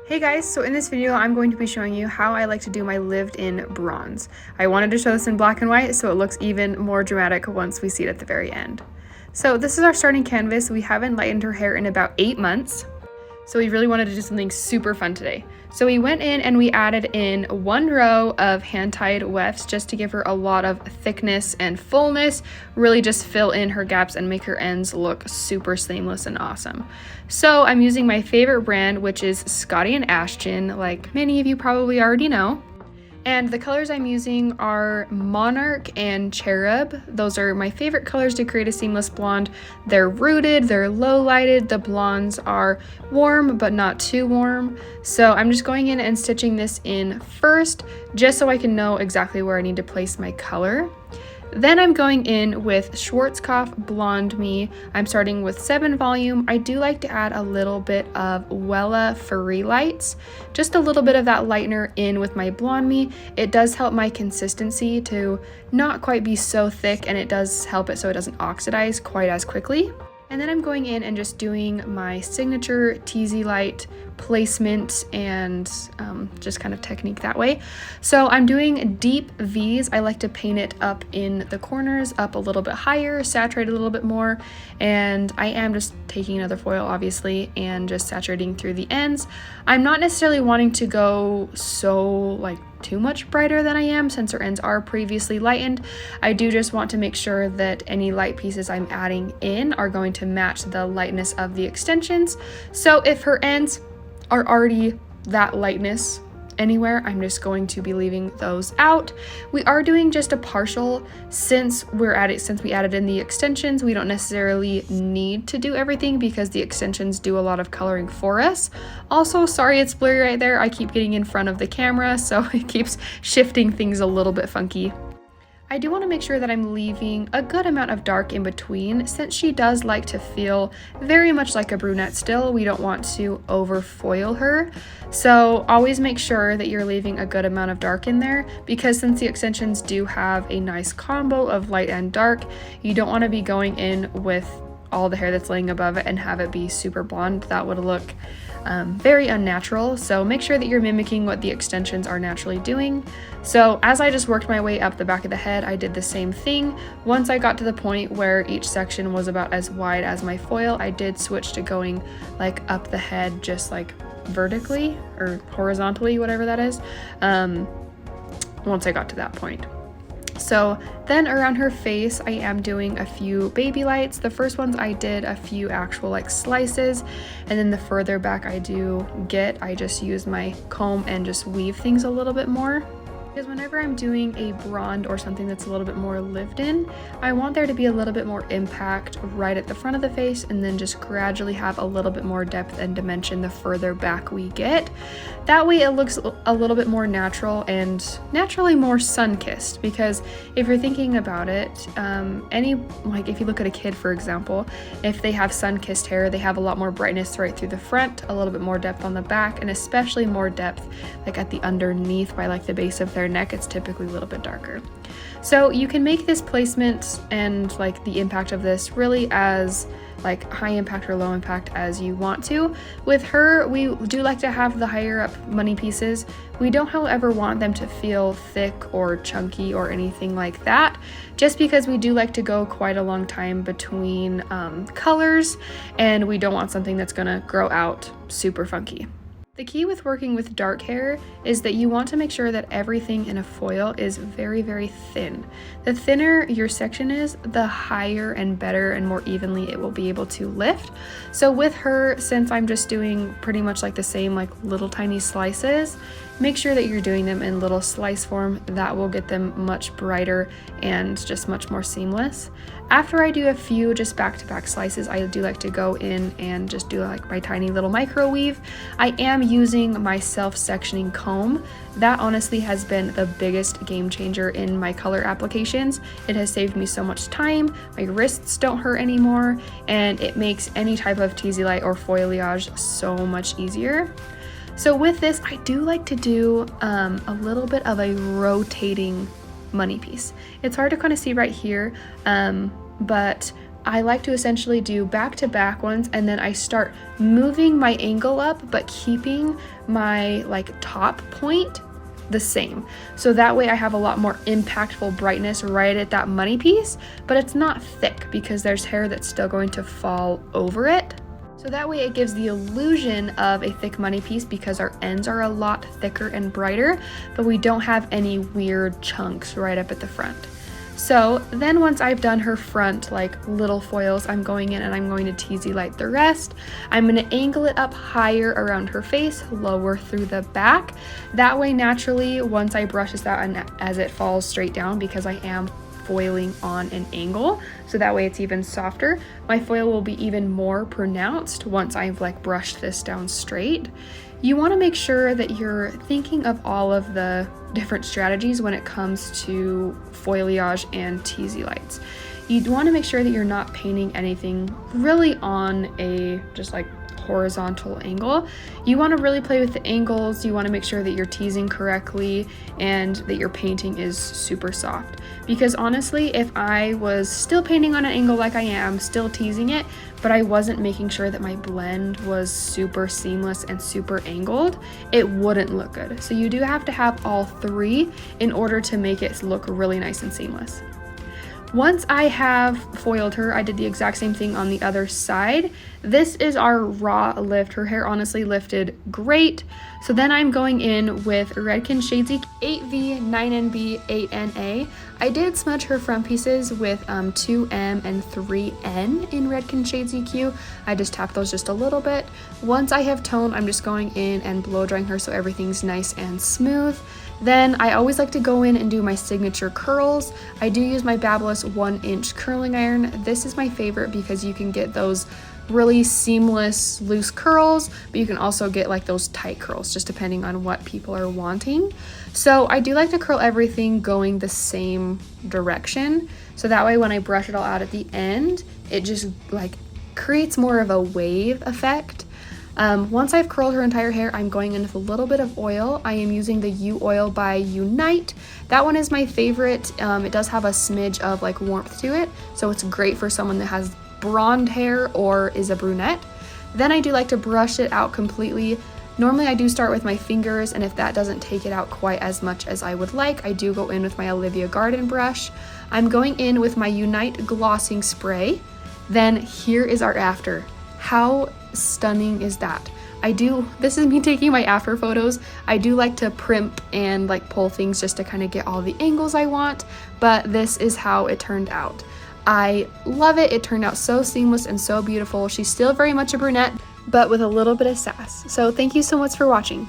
Hey guys, so in this video I'm going to be showing you how I like to do my lived-in bronze. I wanted to show this in black and white so it looks even more dramatic once we see it at the very end. So this is our starting canvas. We haven't lightened her hair in about 8 months. So we really wanted to do something super fun today. So we went in and we added in 1 row of hand-tied wefts just to give her a lot of thickness and fullness, really just fill in her gaps and make her ends look super seamless and awesome. So I'm using my favorite brand, which is Scottie Ashton, like many of you probably already know. And the colors I'm using are Monarch and Carob. Those are my favorite colors to create a seamless blonde. They're rooted, they're low lighted. The blondes are warm, but not too warm. So I'm just going in and stitching this in first, just so I can know exactly where I need to place my color. Then I'm going in with Schwarzkopf Blonde. I'm starting with 7 volume. I do like to add a little bit of Wella Free Lights, just a little bit of that lightener in with my Blonde. It does help my consistency to not quite be so thick, and it does help it so it doesn't oxidize quite as quickly. And then I'm going in and just doing my signature TZ light placement and just kind of technique that way. So I'm doing deep V's. I like to paint it up in the corners, up a little bit higher, saturate a little bit more. And I am just taking another foil, obviously, and just saturating through the ends. I'm not necessarily wanting to go so like too much brighter than I am, since her ends are previously lightened. I do just want to make sure that any light pieces I'm adding in are going to match the lightness of the extensions. So if her ends are already that lightness anywhere, I'm just going to be leaving those out. We are doing just a partial since we added in the extensions. We don't necessarily need to do everything because the extensions do a lot of coloring for us. Also, sorry it's blurry right there. I keep getting in front of the camera, so it keeps shifting things a little bit funky. I do want to make sure that I'm leaving a good amount of dark in between, since she does like to feel very much like a brunette still. We don't want to over foil her. So always make sure that you're leaving a good amount of dark in there, because since the extensions do have a nice combo of light and dark, you don't want to be going in with all the hair that's laying above it and have it be super blonde. That would look very unnatural. So make sure that you're mimicking what the extensions are naturally doing. So as I just worked my way up the back of the head, I did the same thing. Once I got to the point where each section was about as wide as my foil, I did switch to going like up the head, just like vertically or horizontally, whatever that is, once I got to that point. So then around her face, I am doing a few baby lights. The first ones I did a few actual like slices, and then the further back I just use my comb and just weave things a little bit more. Because whenever I'm doing a Bronde or something that's a little bit more lived in, I want there to be a little bit more impact right at the front of the face, and then just gradually have a little bit more depth and dimension the further back we get. That way it looks a little bit more natural and naturally more sun-kissed, because if you're thinking about it, if you look at a kid, for example, if they have sun-kissed hair, they have a lot more brightness right through the front, a little bit more depth on the back, and especially more depth like at the underneath by like the base of their neck. It's typically a little bit darker. So you can make this placement and like the impact of this really as like high impact or low impact as you want to. With her, we do like to have the higher up money pieces. We don't, however, want them to feel thick or chunky or anything like that, just because we do like to go quite a long time between colors, and we don't want something that's gonna grow out super funky. The key with working with dark hair is that you want to make sure that everything in a foil is very, very thin. The thinner your section is, the higher and better and more evenly it will be able to lift. So with her, since I'm just doing pretty much like the same like little tiny slices, make sure that you're doing them in little slice form. That will get them much brighter and just much more seamless. After I do a few just back-to-back slices, I do like to go in and just do like my tiny little micro weave. I am using my self-sectioning comb. That honestly has been the biggest game changer in my color applications. It has saved me so much time, my wrists don't hurt anymore, and it makes any type of TZ light or foliage so much easier. So with this, I do like to do a little bit of a rotating money piece. It's hard to kind of see right here, but I like to essentially do back-to-back ones, and then I start moving my angle up, but keeping my like top point the same. So that way I have a lot more impactful brightness right at that money piece, but it's not thick because there's hair that's still going to fall over it. So that way it gives the illusion of a thick money piece because our ends are a lot thicker and brighter, but we don't have any weird chunks right up at the front. So then once I've done her front like little foils, I'm going in and I'm going to teasy light the rest. I'm going to angle it up higher around her face, lower through the back. That way naturally, once I brush this out and as it falls straight down, because I am foiling on an angle, so that way it's even softer, my foil will be even more pronounced once I've like brushed this down straight. You want to make sure that you're thinking of all of the different strategies when it comes to foliage and teasy lights. You want to make sure that you're not painting anything really on a just like horizontal angle. You want to really play with the angles. You want to make sure that you're teasing correctly and that your painting is super soft. Because honestly, if I was still painting on an angle like I am, still teasing it, but I wasn't making sure that my blend was super seamless and super angled, it wouldn't look good. So you do have to have all three in order to make it look really nice and seamless. Once I have foiled her, I did the exact same thing on the other side. This is our raw lift. Her hair honestly lifted great. So then I'm going in with Redken SEQ 8V, 9NB, 8NA. I did smudge her front pieces with 2M and 3N in Redken SEQ. I just tapped those just a little bit. Once I have toned, I'm just going in and blow drying her so everything's nice and smooth. Then I always like to go in and do my signature curls. I do use my Babyliss 1-inch curling iron. This is my favorite because you can get those really seamless loose curls, but you can also get like those tight curls just depending on what people are wanting. So I do like to curl everything going the same direction, so that way when I brush it all out at the end, it just like creates more of a wave effect. Once I've curled her entire hair, I'm going in with a little bit of oil. I am using the U oil by Unite. That one is my favorite. It does have a smidge of like warmth to it, so it's great for someone that has blonde hair or is a brunette. Then I do like to brush it out completely. Normally I do start with my fingers, and if that doesn't take it out quite as much as I would like, I do go in with my Olivia Garden brush. I'm going in with my Unite glossing spray. Then here is our after. How stunning is that? This is me taking my after photos. I do like to primp and like pull things just to kind of get all the angles I want, but this is how it turned out. I love it. It turned out so seamless and so beautiful. She's still very much a brunette, but with a little bit of sass. So thank you so much for watching.